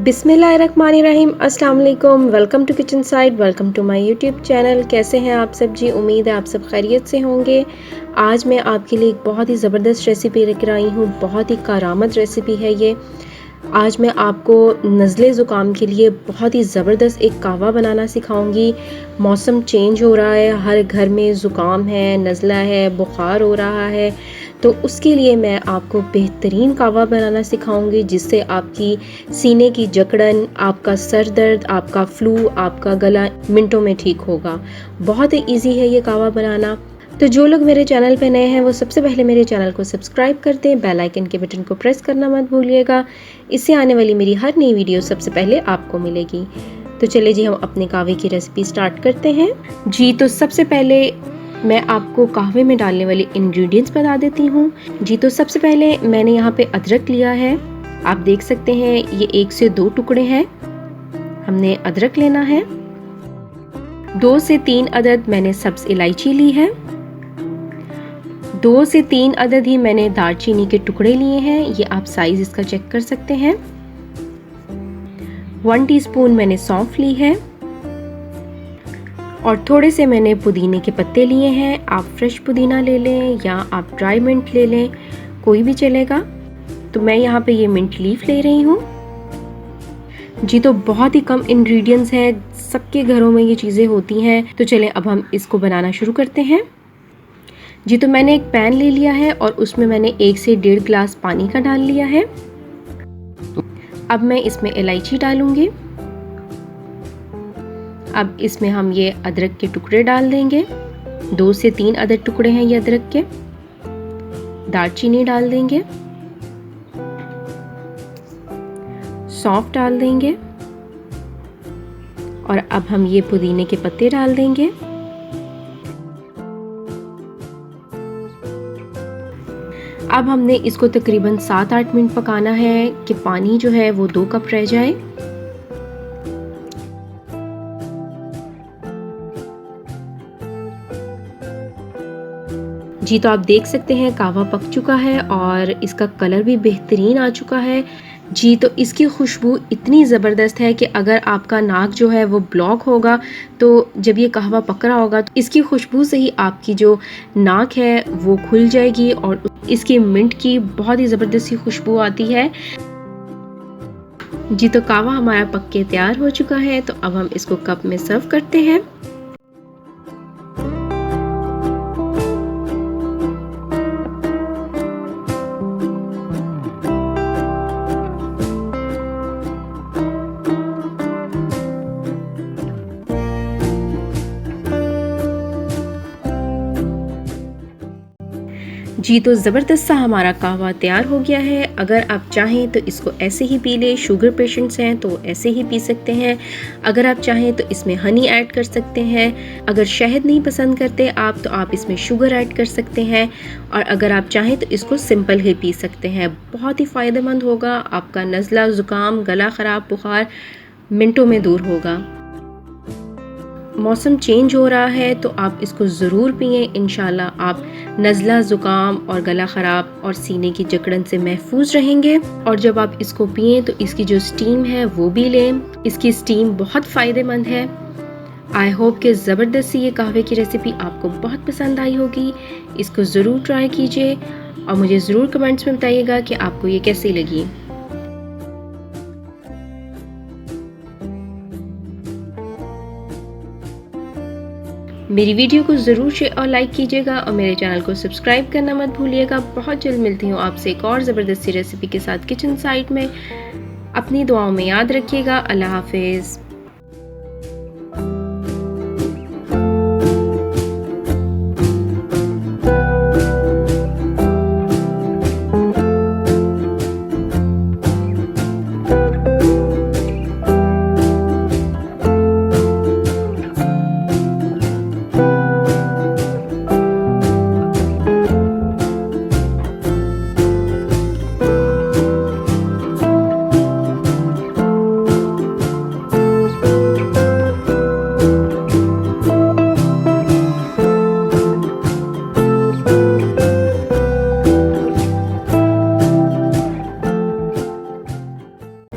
बिस्मिल्लाहिर्रहमानिर्रहीम, अस्सलाम वालेकुम। Welcome to kitchen side, welcome to my YouTube channel. कैसे हैं आप सब जी? उम्मीद है आप सब खैरियत से होंगे। आज मैं आपके लिए एक बहुत ही ज़बरदस्त रेसिपी लेकर आई हूँ। बहुत ही कारामद रेसिपी है ये। आज मैं आपको नज़ले ज़ुकाम के लिए बहुत ही ज़बरदस्त एक कहवा बनाना सिखाऊंगी। मौसम चेंज हो रहा है, हर घर में ज़ुकाम है, नज़ला है, बुखार हो रहा है, तो उसके लिए मैं आपको बेहतरीन कहवा बनाना सिखाऊंगी जिससे आपकी सीने की जकड़न, आपका सर दर्द, आपका फ्लू, आपका गला मिनटों में ठीक होगा। बहुत ही ईजी है ये कहवा बनाना। तो जो लोग मेरे चैनल पे नए हैं वो सबसे पहले मेरे चैनल को सब्सक्राइब कर दें, बेल आइकन के बटन को प्रेस करना मत भूलिएगा। इससे आने वाली मेरी हर नई वीडियो सबसे पहले आपको मिलेगी। तो चलिए जी, हम अपने कहवे की रेसिपी स्टार्ट करते हैं जी। तो सबसे पहले मैं आपको कहवे में डालने वाले इंग्रेडिएंट्स बता देती हूँ जी। तो सबसे पहले मैंने यहाँ पे अदरक लिया है, आप देख सकते हैं ये 1 से 2 टुकड़े हैं। हमने अदरक लेना है। 2 से 3 अदद मैंने सब्ज इलायची ली है। 2 से 3 अदद ही मैंने दालचीनी के टुकड़े लिए हैं, ये आप साइज इसका चेक कर सकते हैं। 1 टीस्पून मैंने सौंफ ली है और थोड़े से मैंने पुदीने के पत्ते लिए हैं। आप फ्रेश पुदीना ले लें या आप ड्राई मिंट ले लें, कोई भी चलेगा। तो मैं यहाँ पे ये मिंट लीफ ले रही हूँ जी। तो बहुत ही कम इंग्रेडिएंट्स हैं, सबके घरों में ये चीज़ें होती हैं। तो चलें अब हम इसको बनाना शुरू करते हैं जी। तो मैंने एक पैन ले लिया है और उसमें मैंने 1 से 1.5 गिलास पानी का डाल लिया है। अब मैं इसमें इलायची डालूंगी। अब इसमें हम ये अदरक के टुकड़े डाल देंगे। 2 से 3 अदद टुकड़े हैं ये अदरक के। दालचीनी डाल देंगे, सौंफ डाल देंगे और अब हम ये पुदीने के पत्ते डाल देंगे। अब हमने इसको तकरीबन 7-8 मिनट पकाना है कि पानी जो है वो 2 कप रह जाए जी। तो आप देख सकते हैं कहवा पक चुका है और इसका कलर भी बेहतरीन आ चुका है जी। तो इसकी खुशबू इतनी ज़बरदस्त है कि अगर आपका नाक जो है वो ब्लॉक होगा तो जब ये कहवा पक रहा होगा तो इसकी खुशबू से ही आपकी जो नाक है वो खुल जाएगी और इसकी मिंट की बहुत ही ज़बरदस्त सी खुशबू आती है जी। तो कहवा हमारा पक के तैयार हो चुका है। तो अब हम इसको कप में सर्व करते हैं। जी तो ज़बरदस्त सा हमारा कहवा तैयार हो गया है। अगर आप चाहें तो इसको ऐसे ही पी लें, शुगर पेशेंट्स हैं तो ऐसे ही पी सकते हैं। अगर आप चाहें तो इसमें हनी ऐड कर सकते हैं। अगर शहद नहीं पसंद करते आप तो आप इसमें शुगर ऐड कर सकते हैं। और अगर आप चाहें तो इसको सिंपल ही पी सकते हैं। बहुत ही फ़ायदेमंद होगा। आपका नज़ला, ज़ुकाम, गला ख़राब, बुखार मिनटों में दूर होगा। मौसम चेंज हो रहा है तो आप इसको ज़रूर पिएं। इंशाल्लाह आप नज़ला, ज़ुकाम और गला ख़राब और सीने की जकड़न से महफूज रहेंगे। और जब आप इसको पिएं तो इसकी जो स्टीम है वो भी लें। इसकी स्टीम बहुत फ़ायदेमंद है। आई होप कि ज़बरदस्त सी ये कहवे की रेसिपी आपको बहुत पसंद आई होगी। इसको ज़रूर ट्राई कीजिए और मुझे ज़रूर कमेंट्स में बताइएगा कि आपको ये कैसी लगी। मेरी वीडियो को ज़रूर शेयर और लाइक कीजिएगा और मेरे चैनल को सब्सक्राइब करना मत भूलिएगा। बहुत जल्द मिलती हूँ आपसे एक और ज़बरदस्ती रेसिपी के साथ किचन साइड में। अपनी दुआओं में याद रखिएगा। अल्लाह हाफिज़।